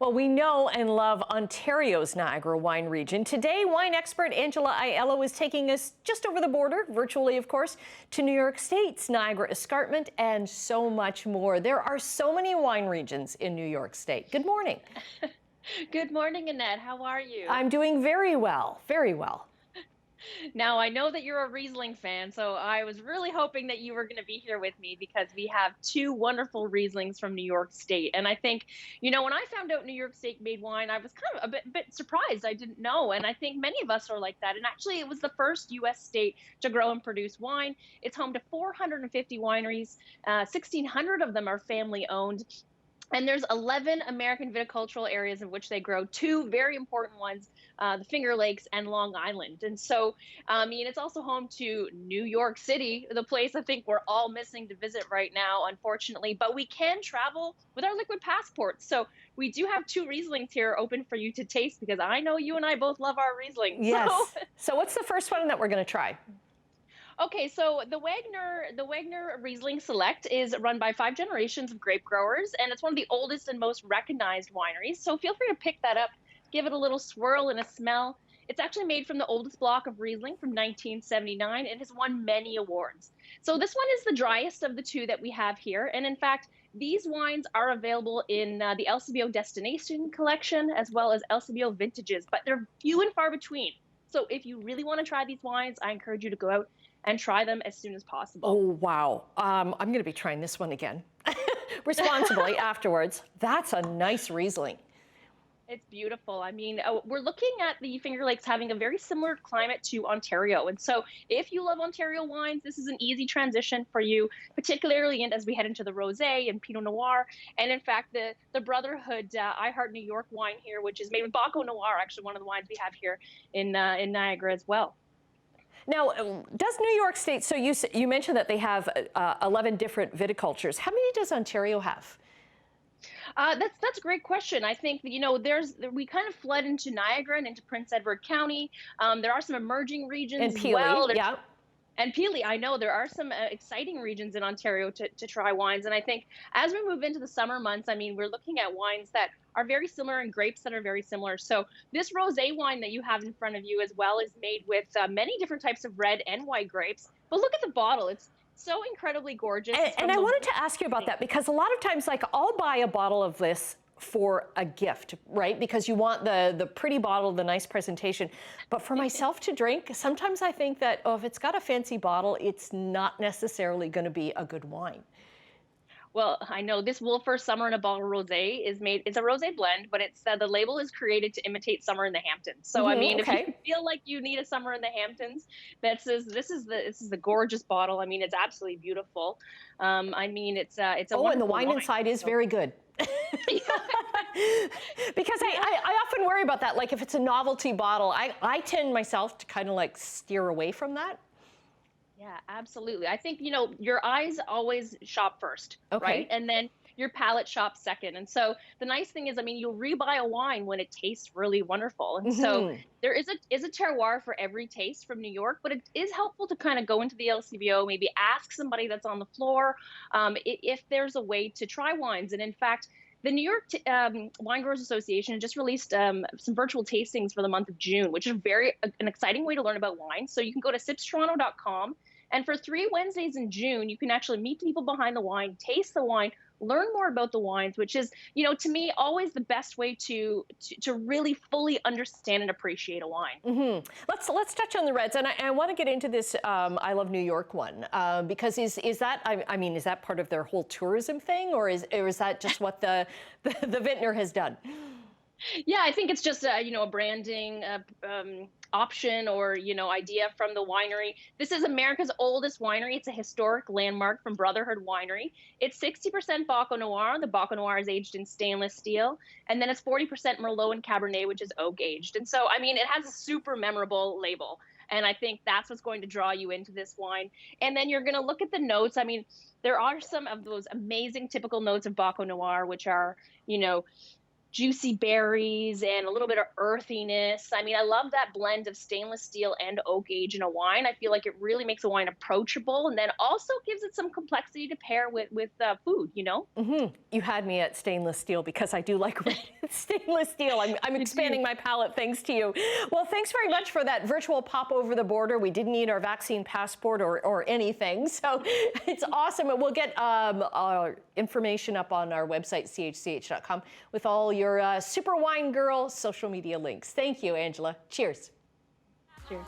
Well, we know and love Ontario's Niagara wine region. Today, wine expert Angela Aiello is taking us just over the border, virtually of course, to New York State's Niagara Escarpment and so much more. There are so many wine regions in New York State. Good morning. Good morning, Annette. How are you? I'm doing very well, very well. Now, I know that you're a Riesling fan, so I was really hoping that you were going to be here with me because we have two wonderful Rieslings from New York State. And I think, when I found out New York State made wine, I was kind of a bit surprised. I didn't know. And I think many of us are like that. And actually, it was the first U.S. state to grow and produce wine. It's home to 450 wineries. 1,600 of them are family owned. And there's 11 American viticultural areas in which they grow, two very important ones, the Finger Lakes and Long Island. And so, it's also home to New York City, the place I think we're all missing to visit right now, unfortunately. But we can travel with our liquid passports. So we do have two Rieslings here open for you to taste because I know you and I both love our Riesling. Yes. So what's the first one that we're going to try? Okay, so the Wagner Riesling Select is run by 5 generations of grape growers, and it's one of the oldest and most recognized wineries. So feel free to pick that up, give it a little swirl and a smell. It's actually made from the oldest block of Riesling from 1979 and has won many awards. So this one is the driest of the two that we have here, and in fact, these wines are available in the LCBO Destination Collection as well as LCBO Vintages, but they're few and far between. So if you really want to try these wines, I encourage you to go out and try them as soon as possible. Oh, wow. I'm going to be trying this one again responsibly afterwards. That's a nice Riesling. It's beautiful. We're looking at the Finger Lakes having a very similar climate to Ontario. And so if you love Ontario wines, this is an easy transition for you, particularly as we head into the Rosé and Pinot Noir. And in fact, the Brotherhood I Heart New York wine here, which is made with Baco Noir, actually one of the wines we have here in Niagara as well. Now, does New York State, so you mentioned that they have 11 different viticultures. How many does Ontario have? That's a great question. I think we kind of fled into Niagara and into Prince Edward County. There are some emerging regions And as Peely, well. yeah. And Peely, I know there are some exciting regions in Ontario to try wines. And I think as we move into the summer months, we're looking at wines that are very similar and grapes that are very similar. So this rosé wine that you have in front of you as well is made with many different types of red and white grapes. But look at the bottle. It's so incredibly gorgeous. And I wanted to ask you about that because a lot of times, like, I'll buy a bottle of this for a gift, right? Because you want the pretty bottle, the nice presentation. But for myself to drink, sometimes I think that, oh, if it's got a fancy bottle, it's not necessarily going to be a good wine. Well, I know this Wolfer Summer in a Bottle Rosé is made. It's a rosé blend, but it's the label is created to imitate summer in the Hamptons. So if you feel like you need a summer in the Hamptons, this is the gorgeous bottle. It's absolutely beautiful. It's a oh, and the wine inside is very good. Because I often worry about that. Like if it's a novelty bottle, I tend myself to kind of like steer away from that. Yeah, absolutely. I think, your eyes always shop first, Okay. right? And then your palate shops second. And so the nice thing is, you'll rebuy a wine when it tastes really wonderful. And so there is a terroir for every taste from New York, but it is helpful to kind of go into the LCBO, maybe ask somebody that's on the floor if there's a way to try wines. And in fact, the New York Wine Growers Association just released some virtual tastings for the month of June, which is an exciting way to learn about wine. So you can go to sipstoronto.com. And for 3 Wednesdays in June, you can actually meet people behind the wine, taste the wine, learn more about the wines, which is, to me, always the best way to really fully understand and appreciate a wine. Let's touch on the reds, and I want to get into this I Love New York one because is that is that part of their whole tourism thing, or is that just what the vintner has done? Yeah, I think it's just a branding option or idea from the winery. This is America's oldest winery. It's a historic landmark from Brotherhood Winery. It's 60% Baco Noir. The Baco Noir is aged in stainless steel, and then it's 40% Merlot and Cabernet, which is oak aged. And so it has a super memorable label, and I think that's what's going to draw you into this wine. And then you're going to look at the notes. There are some of those amazing typical notes of Baco Noir, which are juicy berries and a little bit of earthiness. I mean, I love that blend of stainless steel and oak age in a wine. I feel like it really makes a wine approachable, and then also gives it some complexity to pair with food, you know? You had me at stainless steel because I do like stainless steel. I'm expanding my palate thanks to you. Well, thanks very much for that virtual pop over the border. We didn't need our vaccine passport or anything, so it's awesome. And we'll get our information up on our website, chch.com, with all your Super Wine Girl social media links. Thank you, Angela. Cheers. Cheers.